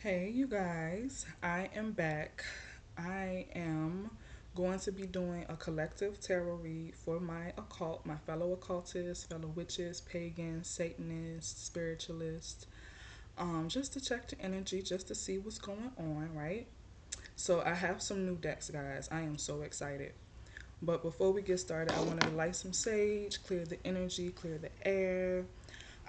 Hey, you guys, I am back. I am going to be doing a collective tarot read for my occult, my fellow occultists, fellow witches, pagans, Satanists, spiritualists, just to check the energy, just to see what's going on, right? So, I have some new decks, guys. I am so excited. But before we get started, I want to light some sage, clear the energy, clear the air.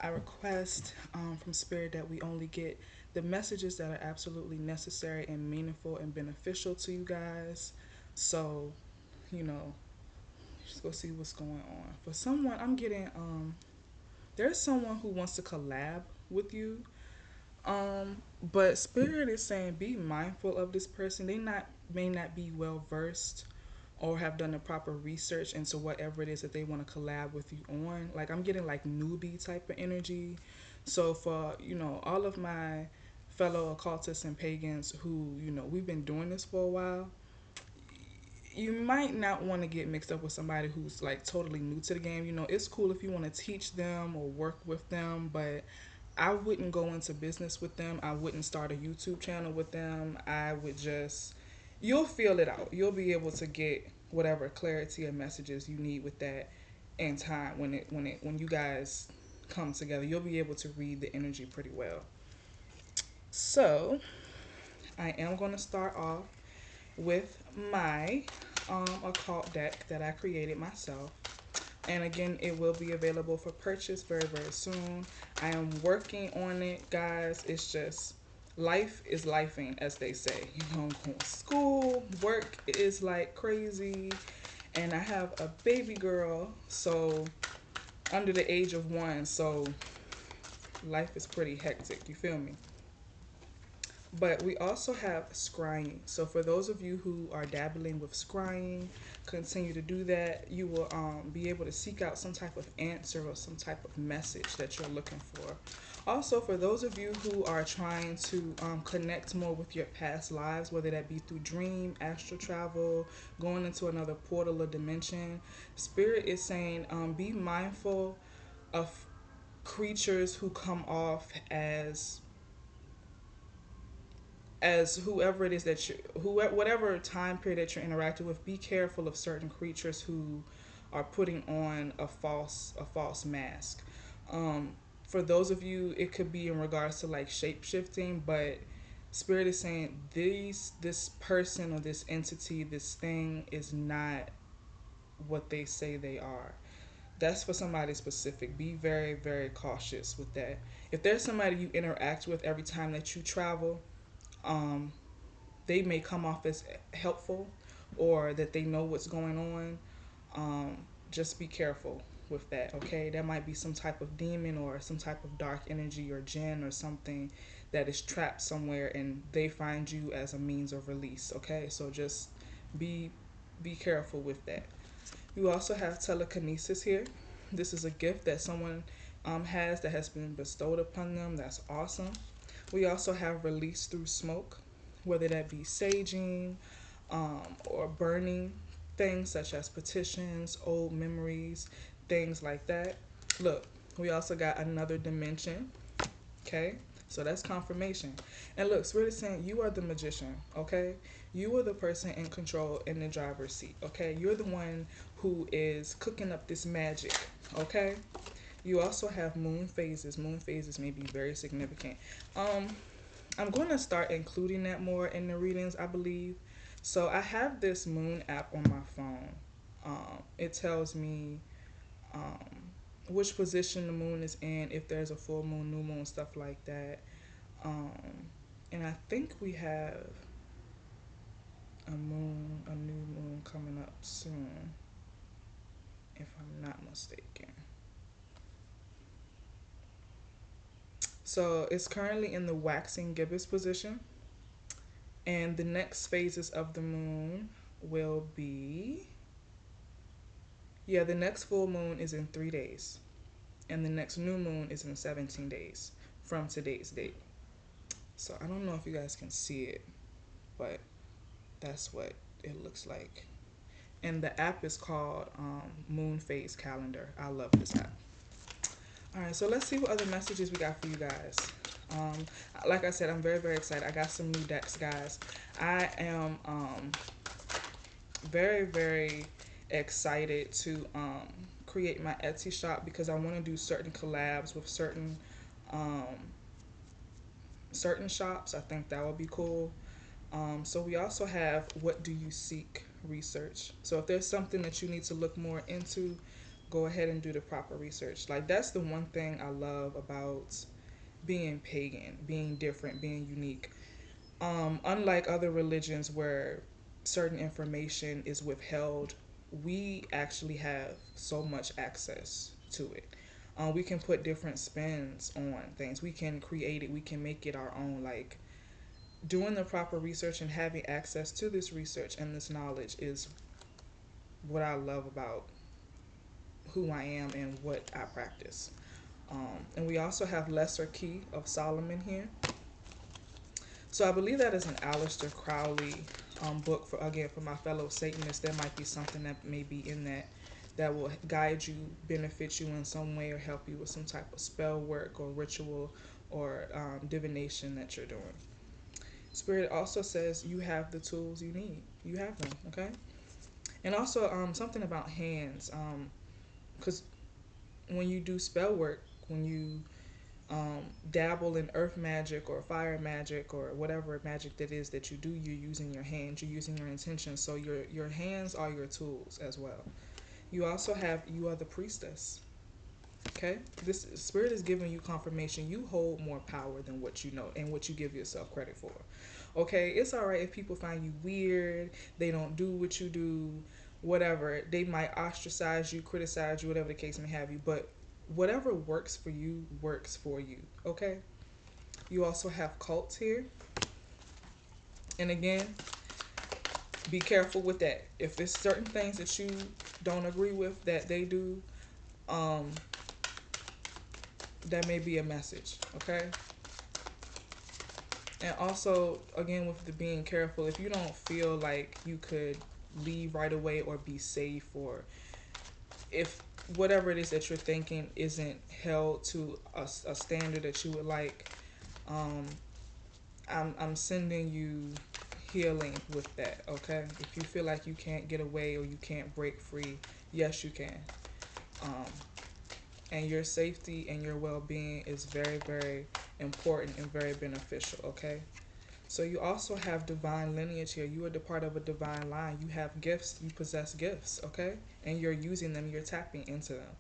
I request from Spirit that we only get the messages that are absolutely necessary and meaningful and beneficial to you guys. So, you know, just go see what's going on. For someone, I'm getting there's someone who wants to collab with you. But Spirit is saying be mindful of this person. They not may not be well versed or have done the proper research into whatever it is that they want to collab with you on. Like I'm getting like newbie type of energy. So for, all of my fellow occultists and pagans who, we've been doing this for a while, you might not want to get mixed up with somebody who's like totally new to the game. It's cool if you want to teach them or work with them, but I wouldn't go into business with them. I wouldn't start a YouTube channel with them. I would just you'll feel it out. You'll be able to get whatever clarity or messages you need with that in time when you guys come together. You'll be able to read the energy pretty well. So, I am going to start off with my occult deck that I created myself. And again, it will be available for purchase very, very soon. I am working on it, guys. It's just life is lifing, as they say. I'm going to school, work is like crazy, and I have a baby girl, so under the age of 1, so life is pretty hectic. You feel me? But we also have scrying. So for those of you who are dabbling with scrying, continue to do that. You will be able to seek out some type of answer or some type of message that you're looking for. Also, for those of you who are trying to connect more with your past lives, whether that be through dream, astral travel, going into another portal or dimension, Spirit is saying be mindful of creatures who come off as whoever it is that whatever time period that you're interacting with, be careful of certain creatures who are putting on a false mask. Um, for those of you, it could be in regards to like shape shifting, but Spirit is saying this person or this entity, this thing is not what they say they are. That's for somebody specific. Be very, very cautious with that. If there's somebody you interact with every time that you travel, um, they may come off as helpful or that they know what's going on. Just be careful with that, okay? There might be some type of demon or some type of dark energy or jinn or something that is trapped somewhere and they find you as a means of release, okay? So just be be careful with that. You also have telekinesis here. This is a gift that someone has that has been bestowed upon them. That's awesome. We also have release through smoke, whether that be saging or burning things such as petitions, old memories, things like that. Look, we also got another dimension. Okay, so that's confirmation. And look, Spirit is saying you are the magician. Okay, you are the person in control in the driver's seat. Okay, you're the one who is cooking up this magic. Okay, you also have moon phases. Moon phases may be very significant. Um, I'm going to start including that more in the readings, I believe. So I have this moon app on my phone. It tells me um, which position the moon is in, if there's a full moon, new moon, stuff like that. Um, and I think we have a new moon coming up soon, if I'm not mistaken. So it's currently in the waxing gibbous position. And the next phases of the moon will be, yeah, the next full moon is in 3 days. And the next new moon is in 17 days from today's date. So I don't know if you guys can see it, but that's what it looks like. And the app is called Moon Phase Calendar. I love this app. All right, so let's see what other messages we got for you guys. Um, like I said, I'm very, very excited. I got some new decks, guys. I am very, very excited to create my Etsy shop because I want to do certain collabs with um, certain shops. I think that would be cool. So we also have what do you seek research. So if there's something that you need to look more into, go ahead and do the proper research. Like that's the one thing I love about being pagan, being different, being unique. Unlike other religions where certain information is withheld, we actually have so much access to it. We can put different spins on things. We can create it. We can make it our own. Like doing the proper research and having access to this research and this knowledge is what I love about who I am and what I practice. And we also have Lesser Key of Solomon here. So I believe that is an Aleister Crowley book for again for my fellow Satanists. There might be something that may be in that that will guide you, benefit you in some way, or help you with some type of spell work or ritual or divination that you're doing. Spirit also says you have the tools you need. You have them, okay? And also something about hands, because when you do spell work, when you dabble in earth magic or fire magic or whatever magic that is that you do, you're using your hands, you're using your intention. So your hands are your tools as well. You also have you are the priestess. Okay, this spirit is giving you confirmation. You hold more power than what you know and what you give yourself credit for. Okay, it's all right if people find you weird, they don't do what you do, whatever. They might ostracize you, criticize you, whatever the case may have you. But whatever works for you works for you. Okay. You also have cults here, and again, be careful with that. If there's certain things that you don't agree with that they do, um, that may be a message. Okay. And also, again, with the being careful, if you don't feel like you could leave right away or be safe, or if whatever it is that you're thinking isn't held to a standard that you would like, um, I'm sending you healing with that, okay? If you feel like you can't get away or you can't break free, yes, you can. Um, and your safety and your well being is very, very important and very beneficial, okay? So you also have divine lineage here. You are the part of a divine line. You have gifts, you possess gifts, okay? And you're using them, you're tapping into them.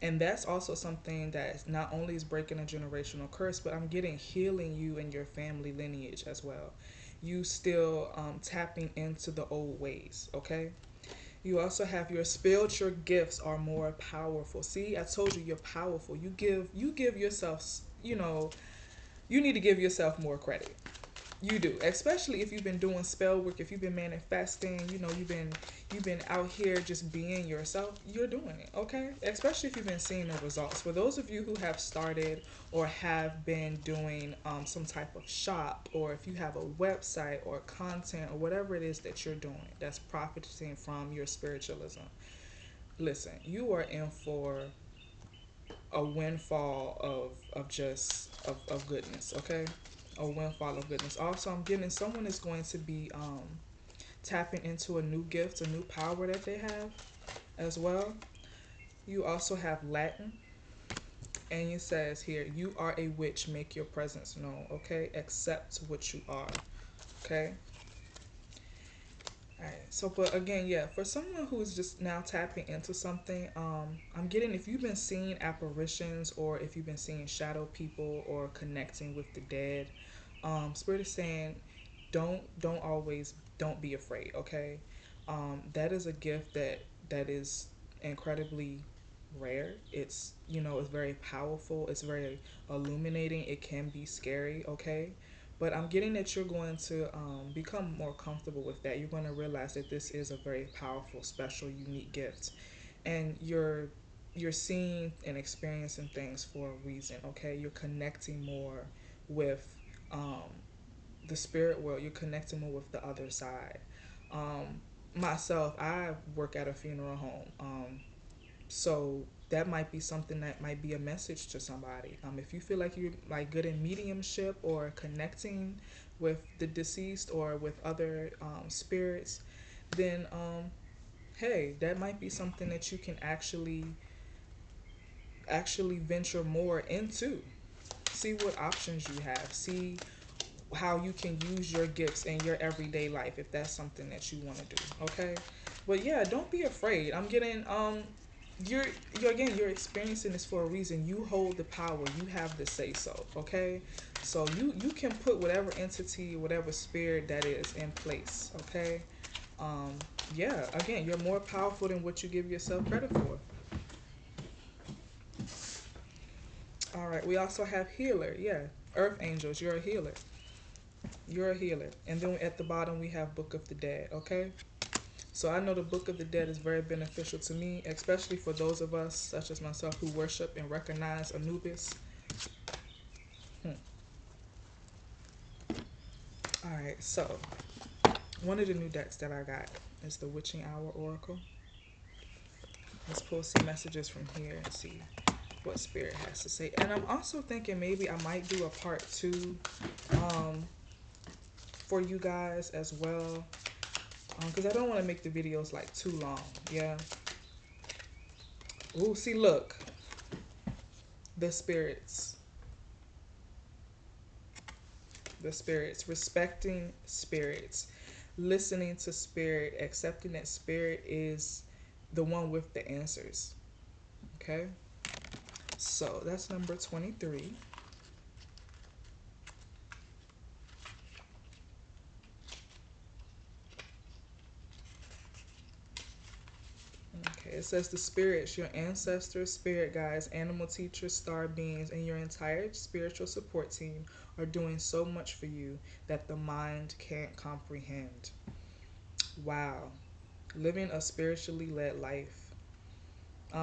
And that's also something that not only is breaking a generational curse, but I'm getting healing you and your family lineage as well. You still tapping into the old ways, okay? You also have your spiritual gifts are more powerful. See, I told you you're powerful. You give yourself, you need to give yourself more credit. You do, especially if you've been doing spell work, if you've been manifesting, you've been out here just being yourself. You're doing it, okay? Especially if you've been seeing the results. For those of you who have started or have been doing some type of shop, or if you have a website or content or whatever it is that you're doing that's profiting from your spiritualism, listen, you are in for a windfall of goodness, okay? A windfall of goodness. Also, I'm getting someone is going to be tapping into a new gift, a new power that they have as well. You also have Latin, and it says here, you are a witch, make your presence known, okay? Accept what you are, okay? All right. So, but again, yeah, for someone who's just now tapping into something, I'm getting if you've been seeing apparitions or if you've been seeing shadow people or connecting with the dead, Spirit is saying, don't be afraid. Okay, that is a gift that is incredibly rare. It's very powerful. It's very illuminating. It can be scary. Okay, but I'm getting that you're going to become more comfortable with that. You're going to realize that this is a very powerful, special, unique gift, and you're seeing and experiencing things for a reason. Okay, you're connecting more with um, the spirit world. You're connecting more with the other side. Myself, I work at a funeral home, so that might be something that might be a message to somebody. If you feel like you're like good in mediumship or connecting with the deceased or with other spirits, then hey, that might be something that you can actually venture more into. See what options you have. See how you can use your gifts in your everyday life if that's something that you want to do. Okay, but yeah, don't be afraid. I'm getting you're again, you're experiencing this for a reason. You hold the power. You have the say so. Okay, so you can put whatever entity, whatever spirit that is in place. Okay, um, yeah. Again, you're more powerful than what you give yourself credit for. All right. We also have healer. Yeah, earth angels. You're a healer. You're a healer. And then at the bottom we have Book of the Dead. Okay. So I know the Book of the Dead is very beneficial to me, especially for those of us, such as myself, who worship and recognize Anubis. Hmm. All right, so one of the new decks that I got is the Witching Hour Oracle. Let's pull some messages from here and see what Spirit has to say. And I'm also thinking maybe I might do a part two um, for you guys as well, because I don't want to make the videos like too long. Yeah. Ooh, see, look, the spirits. The spirits, respecting spirits, listening to spirit, accepting that spirit is the one with the answers. Okay, so that's number 23. Okay, it says the spirits, your ancestors, spirit guides, animal teachers, star beings, and your entire spiritual support team are doing so much for you that the mind can't comprehend. Wow. Living a spiritually led life,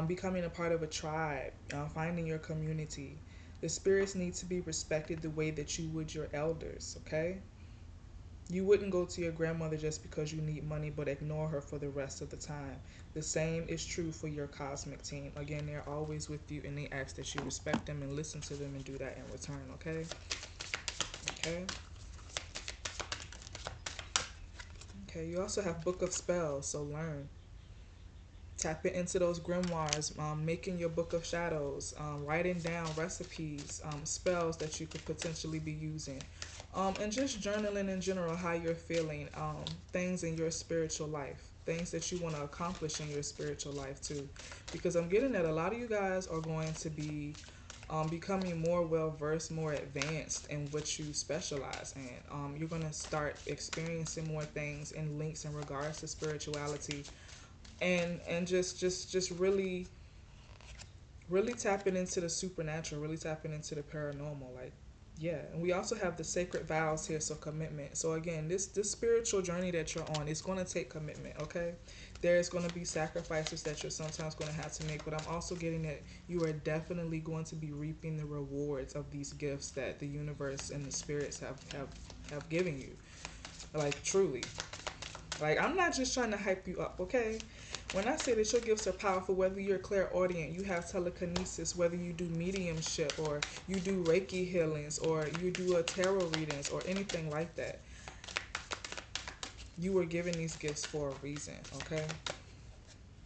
becoming a part of a tribe, finding your community. The spirits need to be respected the way that you would your elders, okay? You wouldn't go to your grandmother just because you need money but ignore her for the rest of the time. The same is true for your cosmic team. Again, they're always with you and they ask that you respect them and listen to them and do that in return, okay? Okay. Okay, you also have Book of Spells, so learn. Tapping into those grimoires, making your book of shadows, writing down recipes, spells that you could potentially be using, and just journaling in general how you're feeling, things in your spiritual life, things that you want to accomplish in your spiritual life too. Because I'm getting that a lot of you guys are going to be becoming more well versed, more advanced in what you specialize in. You're going to start experiencing more things and links in regards to spirituality and just really tapping into the supernatural, really tapping into the paranormal, like yeah. And we also have the sacred vows here, so commitment. So again, this spiritual journey that you're on is going to take commitment, okay? There's going to be sacrifices that you're sometimes going to have to make, but I'm also getting that you are definitely going to be reaping the rewards of these gifts that the universe and the spirits have given you, like truly. Like, I'm not just trying to hype you up, okay? When I say that your gifts are powerful, whether you're clairaudient, you have telekinesis, whether you do mediumship, or you do Reiki healings, or you do a tarot readings, or anything like that, you were given these gifts for a reason, okay?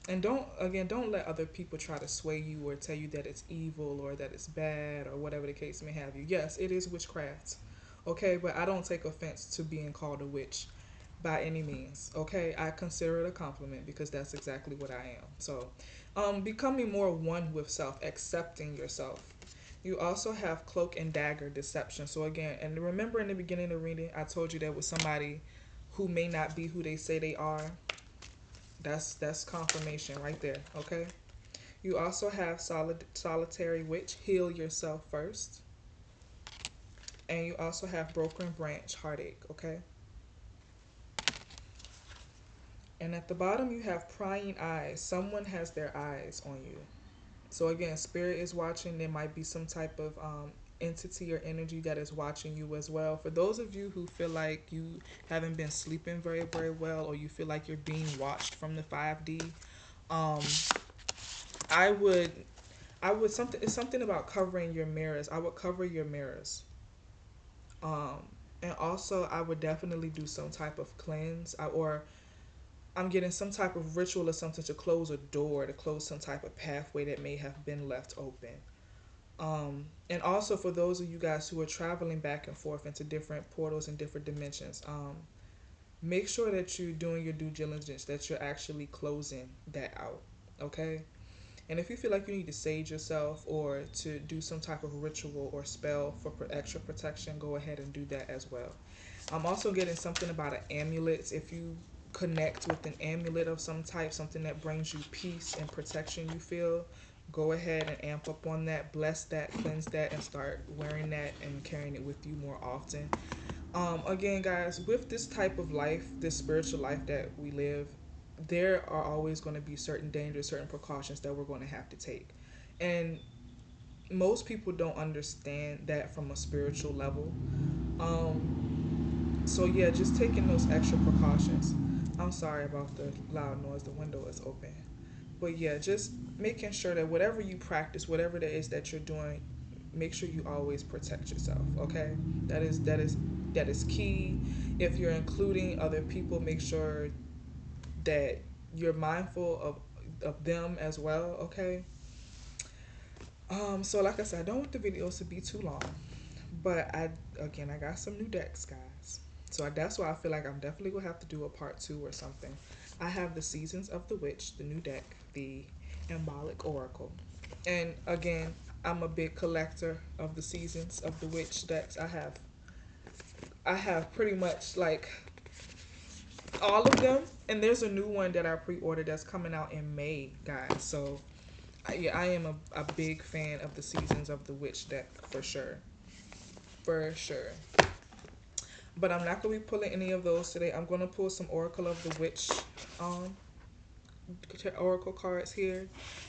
And don't let other people try to sway you or tell you that it's evil or that it's bad or whatever the case may have you. Yes, it is witchcraft, okay? But I don't take offense to being called a witch by any means, okay? I consider it a compliment because that's exactly what I am. So, becoming more one with self, accepting yourself. You also have cloak and dagger deception. So again, and remember in the beginning of the reading, I told you there was somebody who may not be who they say they are. That's confirmation right there, okay? You also have solitary witch, heal yourself first. And you also have broken branch, heartache, okay? And at the bottom, you have prying eyes. Someone has their eyes on you. So again, spirit is watching. There might be some type of entity or energy that is watching you as well. For those of you who feel like you haven't been sleeping very well, or you feel like you're being watched from the 5D, um, I would I would something. It's something about covering your mirrors. I would cover your mirrors. Um, and also I would definitely do some type of cleanse, or I'm getting some type of ritual or something to close a door, to close some type of pathway that may have been left open. And also for those of you guys who are traveling back and forth into different portals and different dimensions, make sure that you're doing your due diligence, that you're actually closing that out. Okay? And if you feel like you need to sage yourself or to do some type of ritual or spell for extra protection, go ahead and do that as well. I'm also getting something about an amulet. If you connect with an amulet of some type, something that brings you peace and protection, you feel, go ahead and amp up on that, bless that, cleanse that, and start wearing that and carrying it with you more often. Again, guys, with this type of life, this spiritual life that we live, there are always going to be certain dangers, certain precautions that we're going to have to take. And most people don't understand that from a spiritual level. So yeah, just taking those extra precautions. I'm sorry about the loud noise. The window is open. But yeah, just making sure that whatever you practice, whatever it is that you're doing, make sure you always protect yourself. Okay, that is key. If you're including other people, make sure that you're mindful of them as well. Okay. So like I said, I don't want the videos to be too long, but I got some new decks, guys. So that's why I feel like I'm definitely gonna have to do a part two or something. I have the Seasons of the Witch, the new deck, the Embolic Oracle, and again, I'm a big collector of the Seasons of the Witch decks. I have pretty much like all of them, and there's a new one that I pre-ordered that's coming out in May, guys. So yeah, I am a big fan of the Seasons of the Witch deck for sure, for sure. But I'm not gonna be pulling any of those today. I'm gonna pull some Oracle of the Witch, um, Oracle cards here,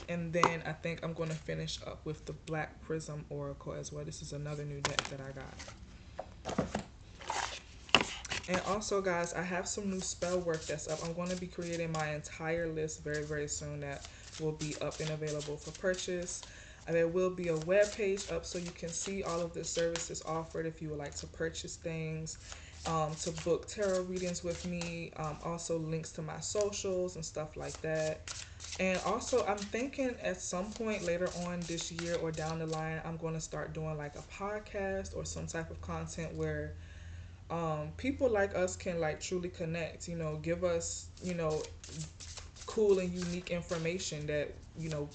and then I think I'm gonna finish up with the Black Prism Oracle as well. This is another new deck that I got. And also, guys, I have some new spell work that's up. I'm going to be creating my entire list very, very soon that will be up and available for purchase. There will be a web page up so you can see all of the services offered if you would like to purchase things, to book tarot readings with me, also links to my socials and stuff like that. And also, I'm thinking at some point later on this year or down the line, I'm going to start doing like a podcast or some type of content where people like us can like truly connect, give us, cool and unique information that,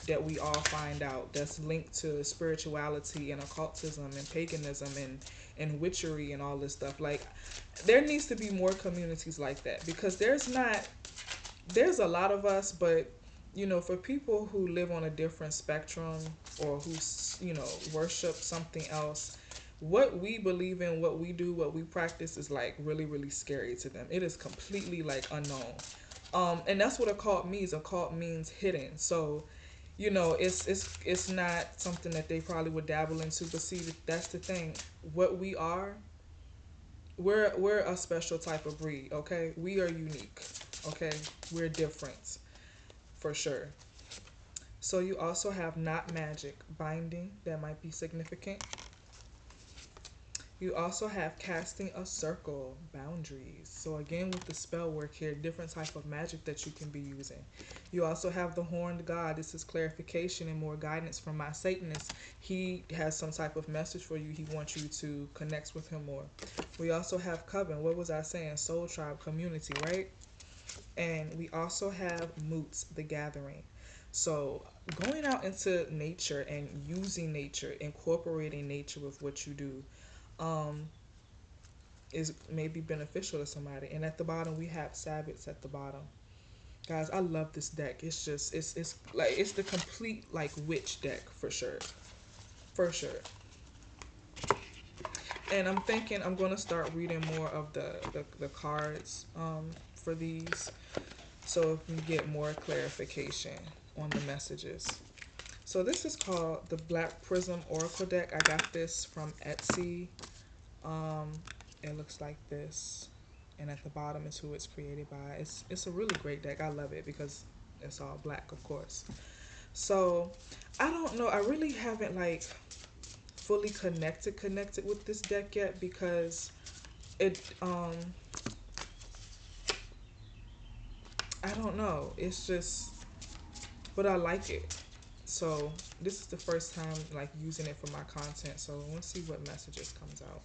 that we all find out that's linked to spirituality and occultism and paganism and witchery and all this stuff. Like, there needs to be more communities like that, because there's a lot of us, but for people who live on a different spectrum, or who worship something else, what we believe in, what we do, what we practice is like really, really scary to them. It is completely like unknown. And that's what a cult means. A cult means hidden. So, it's not something that they probably would dabble into. But see, that's the thing. What we are, we're a special type of breed. Okay, we are unique. Okay, we're different for sure. So you also have not magic binding, that might be significant. You also have casting a circle, boundaries. So again, with the spell work here, different type of magic that you can be using. You also have the horned god. This is clarification and more guidance from my Satanist. He has some type of message for you. He wants you to connect with him more. We also have coven. What was I saying? Soul tribe, community, right? And we also have moots, the gathering. So going out into nature and using nature, incorporating nature with what you do, um, is maybe beneficial to somebody. And at the bottom, we have Sabbaths at the bottom. Guys, I love this deck. It's just, it's like, it's the complete like witch deck for sure. For sure. And I'm thinking I'm going to start reading more of the cards for these, so we can get more clarification on the messages. So this is called the Black Prism Oracle deck. I got this from Etsy. Um, it looks like this, and at the bottom is who it's created by. It's a really great deck. I love it because it's all black, of course. So I don't know. I really haven't like fully connected with this deck yet because it I don't know. It's just but I like it. So this is the first time like using it for my content. So let's see what messages comes out.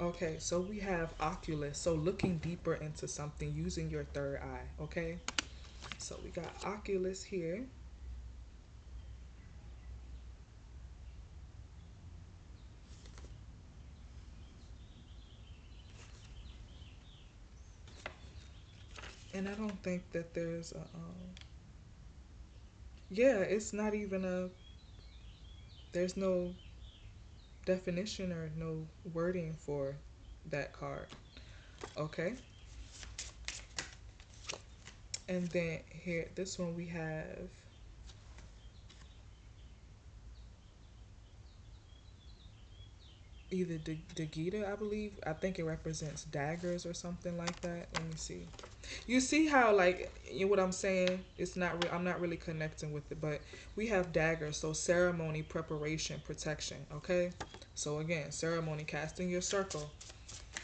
Okay, so we have Oculus. So looking deeper into something using your third eye. Okay, so we got Oculus here. And I don't think that there's a yeah, it's not even a there's no definition or no wording for that card. Okay. And then here this one we have either the Gita, I believe. I think it represents daggers or something like that. Let me see. You see how like you know what I'm saying? It's not. I'm not really connecting with it, but we have daggers. So ceremony, preparation, protection. Okay. So again, ceremony, casting your circle,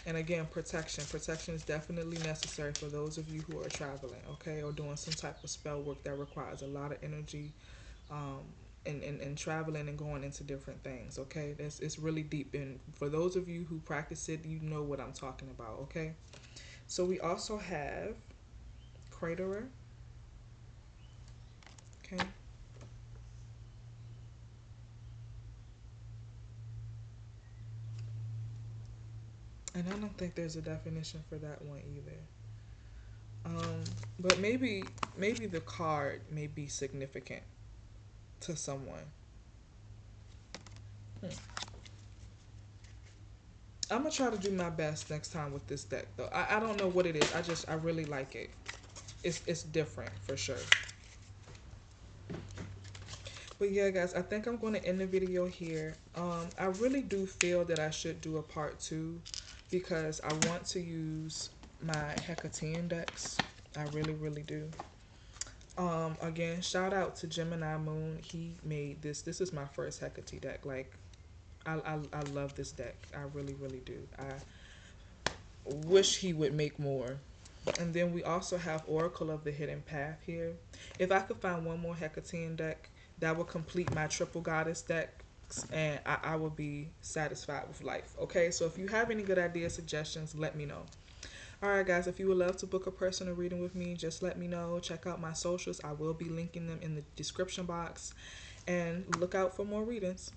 and again, protection. Protection is definitely necessary for those of you who are traveling. Okay, or doing some type of spell work that requires a lot of energy um, and traveling and going into different things. Okay, it's really deep. And for those of you who practice it, you know what I'm talking about. Okay, so we also have Craterer. Okay, and I don't think there's a definition for that one either. Um, but maybe the card may be significant to someone. Hmm. I'm gonna try to do my best next time with this deck though. I don't know what it is. I really like it. It's different for sure. But yeah, guys, I think I'm going to end the video here. I really do feel that I should do a part two because I want to use my Hecatean decks. I really, really do. Again, shout out to Gemini Moon. He made this. This is my first Hecate deck. Like, I love this deck. I really, really do. I wish he would make more. And then we also have Oracle of the Hidden Path here. If I could find one more Hecatean deck, that would complete my triple goddess decks, and I would be satisfied with life. Okay, so if you have any good ideas, suggestions, let me know. Alright, guys, if you would love to book a personal reading with me, just let me know. Check out my socials. I will be linking them in the description box. And look out for more readings.